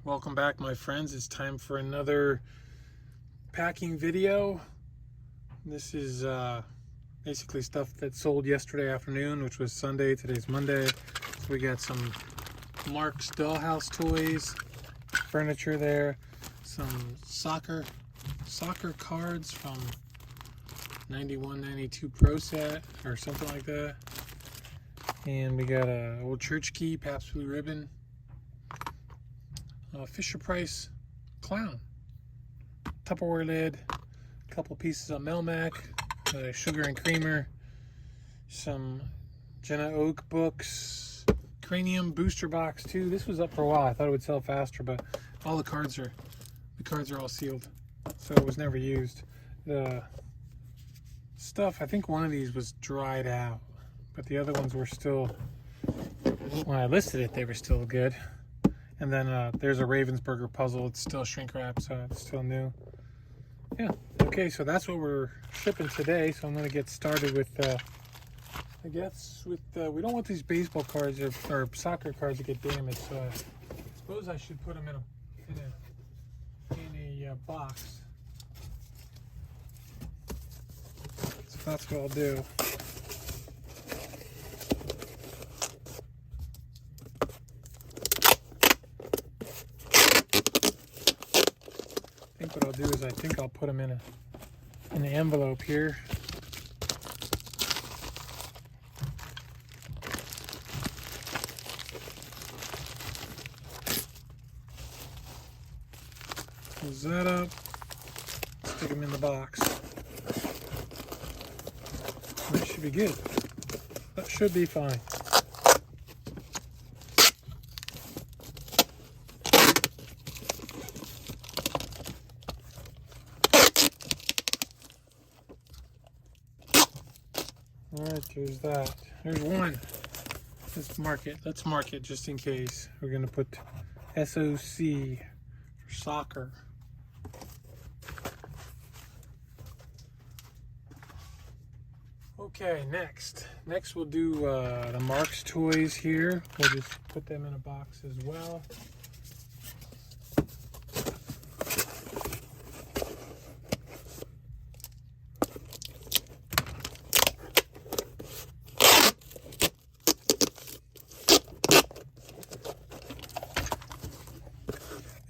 Welcome back, my friends. It's time for another packing video. This is basically stuff that sold yesterday afternoon, which was Sunday. Today's Monday. So we got some Mark's Dollhouse toys, furniture there, some soccer cards from 91-92 Pro set or something like that. And we got a old church key, Pabst Blue Ribbon, Fisher Price clown, Tupperware lid, a couple pieces of Melmac, sugar and creamer, some Jenna Oak books, Cranium booster box too. This was up for a while. I thought it would sell faster, but all the cards are all sealed, so it was never used. The stuff, I think one of these was dried out, but the other ones were still, when I listed it, they were still good. And then there's a Ravensburger puzzle. It's still shrink wrapped, so it's still new. Yeah, okay, so that's what we're shipping today. So I'm going to get started with, I guess, with, we don't want these baseball cards or soccer cards to get damaged. So I suppose I should put them in a box. So that's what I'll do. What I'll do is I think I'll put them in an envelope here. Close that up. Stick them in the box. That should be good. That should be fine. Alright, there's that. There's one. Let's mark it just in case. We're going to put SOC for soccer. Okay, next we'll do the Mark's toys here. We'll just put them in a box as well.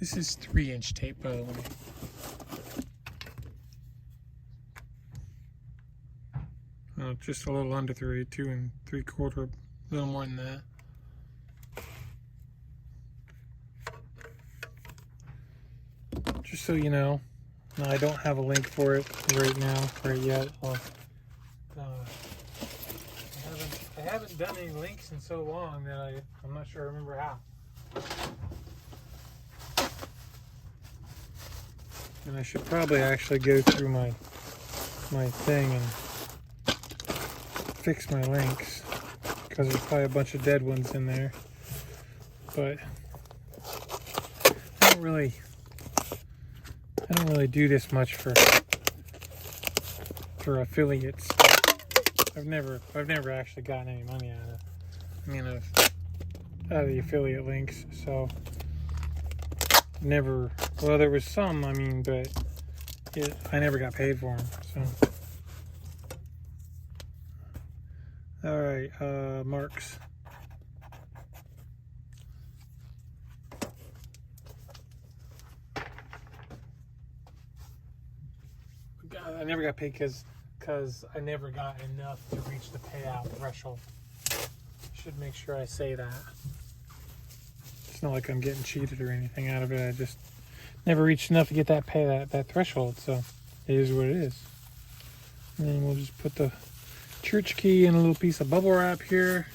This is 3-inch tape, by the way. Just a little under 3, 2 3/4, a little more than that. Just so you know, I don't have a link for it right yet. Well, I haven't done any links in so long that I'm not sure I remember how. And I should probably actually go through my thing and fix my links, because there's probably a bunch of dead ones in there. But I don't really do this much for affiliates. I've never actually gotten any money out of the affiliate links, so never. Well, there was some, but I never got paid for them. So, all right, Mark's. I never got paid because I never got enough to reach the payout threshold. Should make sure I say that. It's not like I'm getting cheated or anything out of it. I just never reached enough to get that threshold, so it is what it is. And then we'll just put the church key in a little piece of bubble wrap here.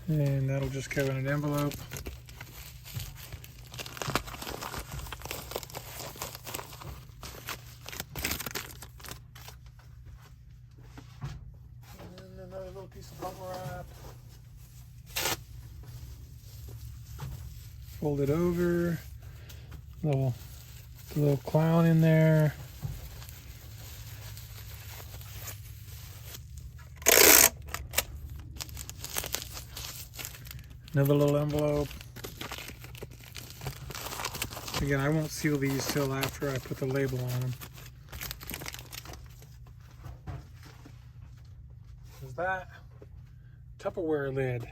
And that'll just go in an envelope. And then another little piece of bubble wrap. Fold it over. Little clown in there. Another little envelope. Again, I won't seal these till after I put the label on them. There's that Tupperware lid.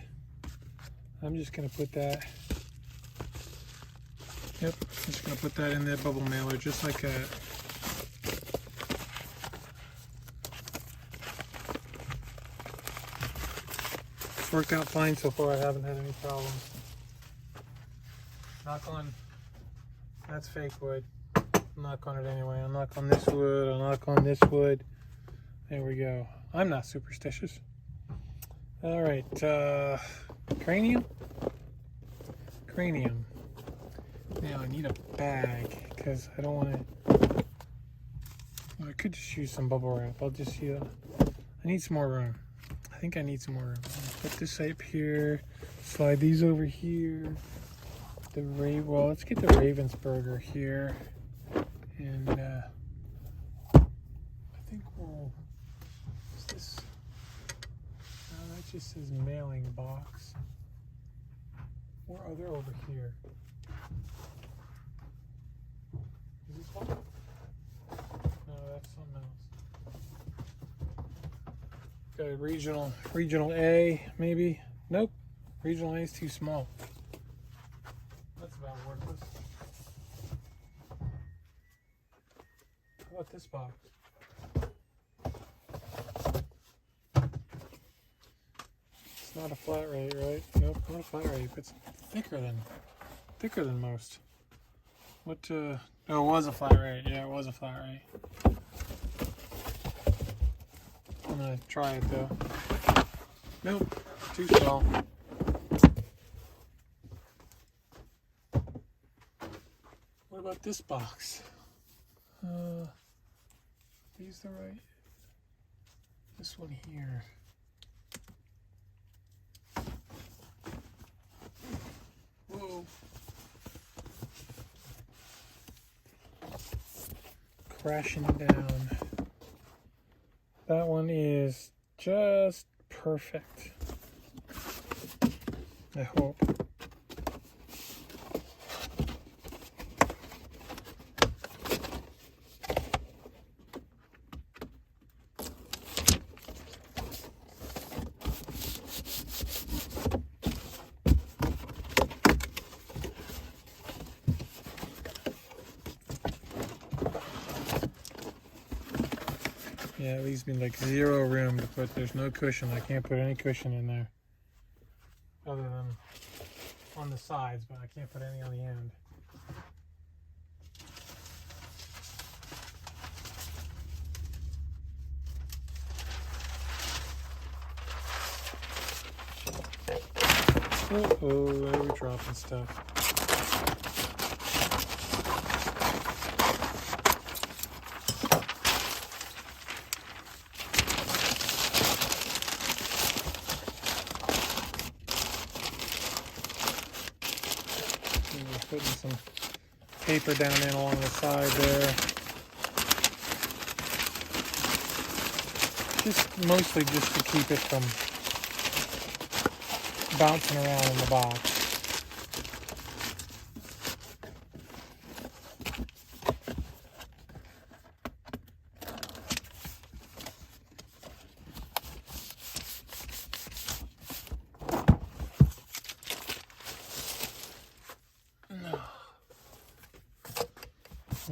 I'm just going to put that. Yep, I'm just going to put that in that bubble mailer just like that. It's worked out fine so far. I haven't had any problems. Knock on. That's fake wood. I'll knock on it anyway. I'll knock on this wood. I'll knock on this wood. There we go. I'm not superstitious. All right. Cranium. Cranium. Now I need a bag because I don't want to. Well, I could just use some bubble wrap. I'll just use. I need some more room. I think I need some more room. I'll put this up here. Slide these over here. Well, let's get the Ravensburger here, and I think we'll. What's this? No, that just says mailing box. Or other over here. Is this one? No, that's something else. Got a regional A, maybe. Nope, regional A is too small. That's about worthless. How about this box? It's not a flat rate, right? Nope, not a flat rate. It's thicker than most. What? Oh, it was a flat rate. Yeah, it was a flat rate. I'm gonna try it though. Nope, too small. What about this box? These the right? This one here. Whoa. Crashing down. That one is just perfect. I hope. Yeah, it leaves me like zero room to put. There's no cushion. I can't put any cushion in there. Other than on the sides, but I can't put any on the end. Uh-oh, there we're dropping stuff. Putting some paper down in along the side there. Just mostly just to keep it from bouncing around in the box.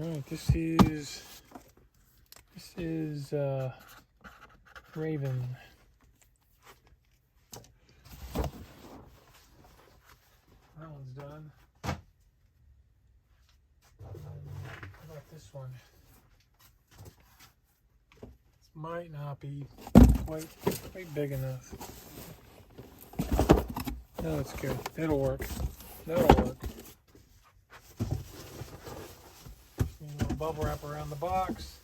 Alright, this is Raven. That one's done. How about this one? This might not be quite big enough. No, it's good. It'll work. That'll work. Need a little bubble wrap around the box.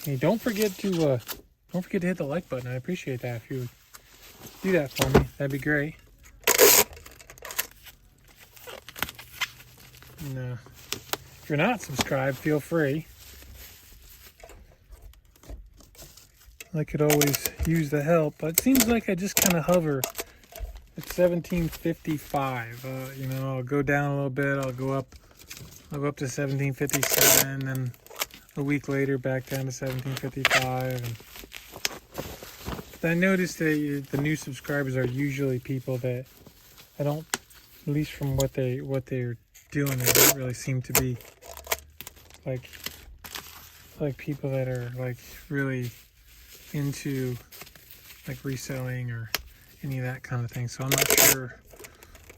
Hey, don't forget to hit the like button. I appreciate that if you would do that for me. That'd be great. And, if you're not subscribed, feel free. I could always use the help, but it seems like I just kind of hover at 1755. You know, I'll go down a little bit, I'll go up to 1757, and a week later back down to 1755. And I noticed that the new subscribers are usually people that I don't, at least from what they're doing, they don't really seem to be like people that are like really into like reselling or any of that kind of thing. So I'm not sure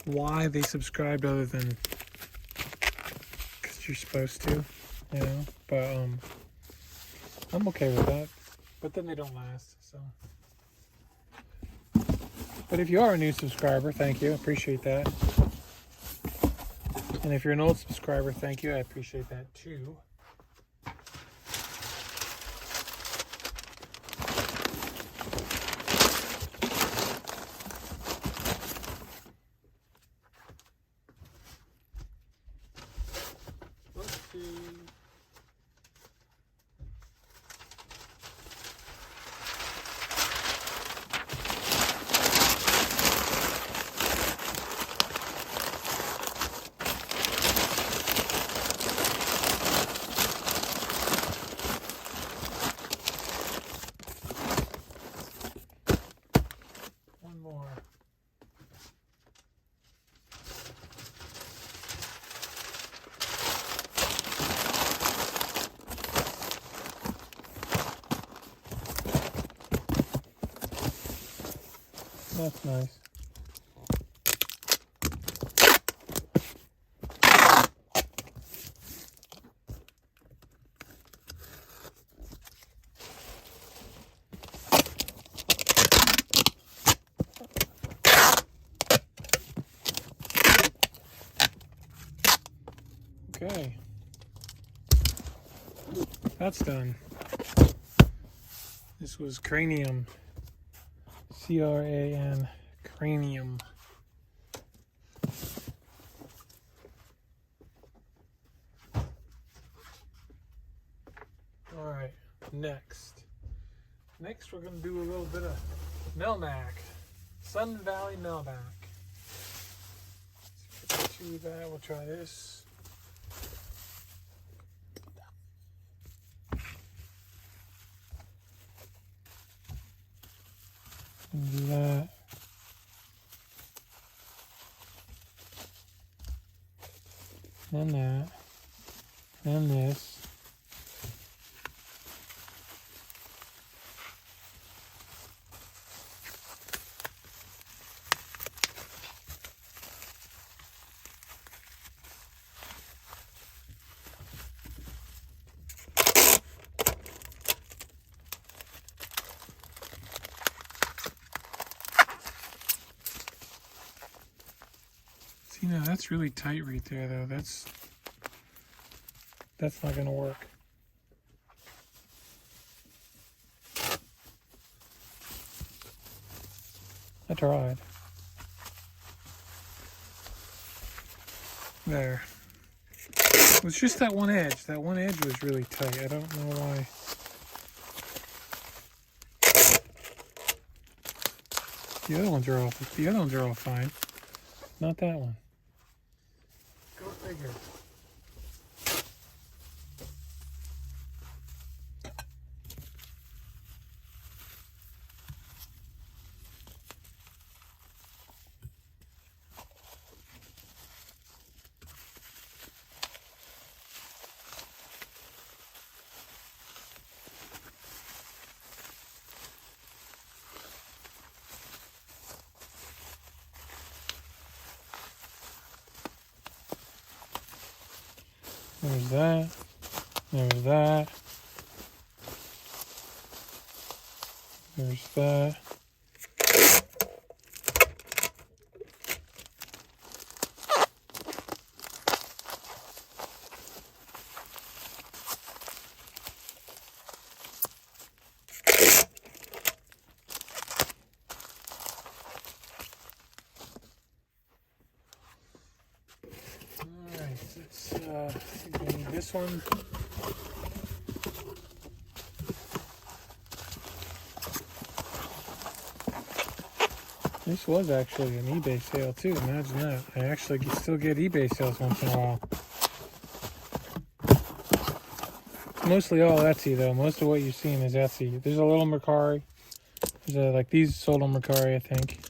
why they subscribed other than because you're supposed to, you know. But I'm okay with that. But then they don't last. So, but if you are a new subscriber, thank you. I appreciate that. And if you're an old subscriber, thank you. I appreciate that too. Let's see. One more. That's nice. Okay. That's done. This was cranium. C-R-A-N, cranium. All right, next we're gonna do a little bit of Melmac, Sun Valley Melmac. Let's get to that. We'll try this. And do that. Then that. Then this. See, now that's really tight right there, though. That's not gonna work. I tried. There. It was just that one edge. That one edge was really tight. I don't know why. The other ones are all fine. Not that one. Go figure. There's that. There's that. There's that. Alright, let's else? We need this one. This was actually an eBay sale too. Imagine that. I actually still get eBay sales once in a while. It's mostly all Etsy though. Most of what you're seeing is Etsy. There's a little Mercari. There's like these sold on Mercari, I think.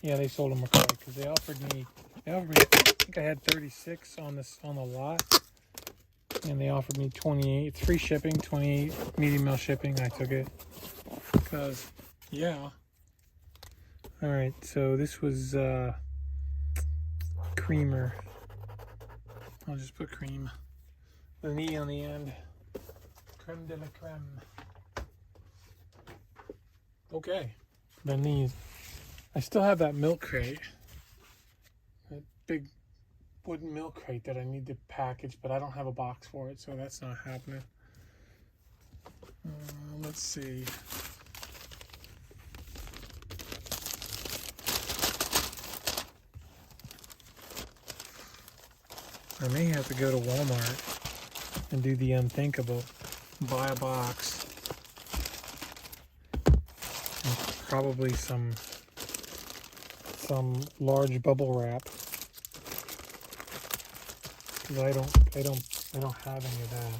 Yeah, they sold on Mercari because they offered me. I think I had 36 on the lot, and they offered me 28. It's free shipping, 28 medium mail shipping. I took it because, yeah. All right, so this was creamer. I'll just put cream with an E on the end. Creme de la creme. Okay, then these. I still have that milk crate. That big wooden milk crate that I need to package, but I don't have a box for it, so that's not happening. Let's see. I may have to go to Walmart and do the unthinkable. Buy a box. And probably some large bubble wrap. Because I don't have any of that.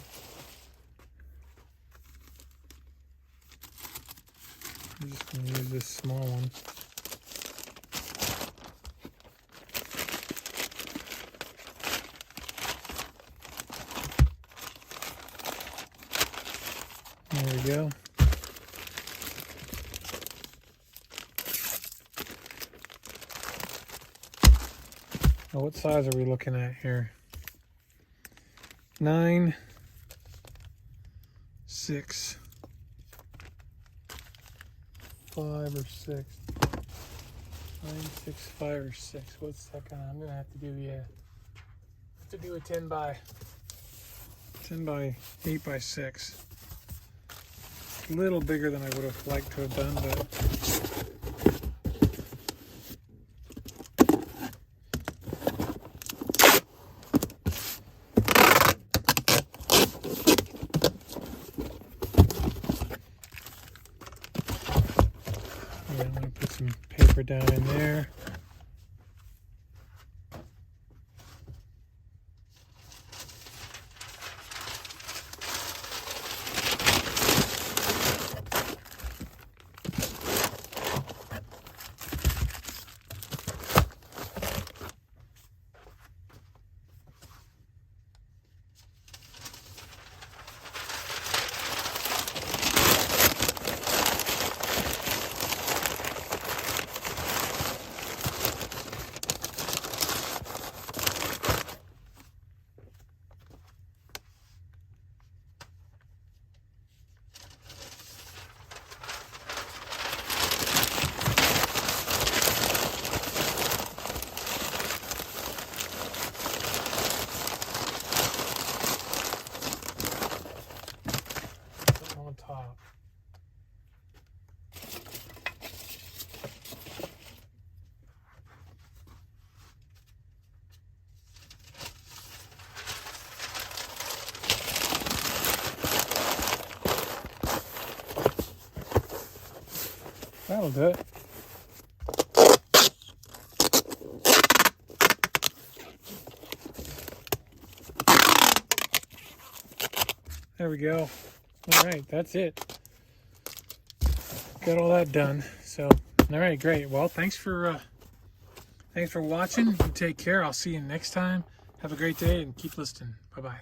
I'm just gonna use this small one. There we go. Now what size are we looking at here? 9, 6, 5 or 6. 9, 6, 5 or 6. What's that gonna? I'm gonna have to do a 10 by 8 by 6. A little bigger than I would have liked to have done, but yeah, I'm gonna put some paper down in there. On top. That'll do it. There we go. All right, that's it. Got all that done. So, all right, great. Well, thanks for watching. You take care. I'll see you next time. Have a great day and keep listening. Bye-bye.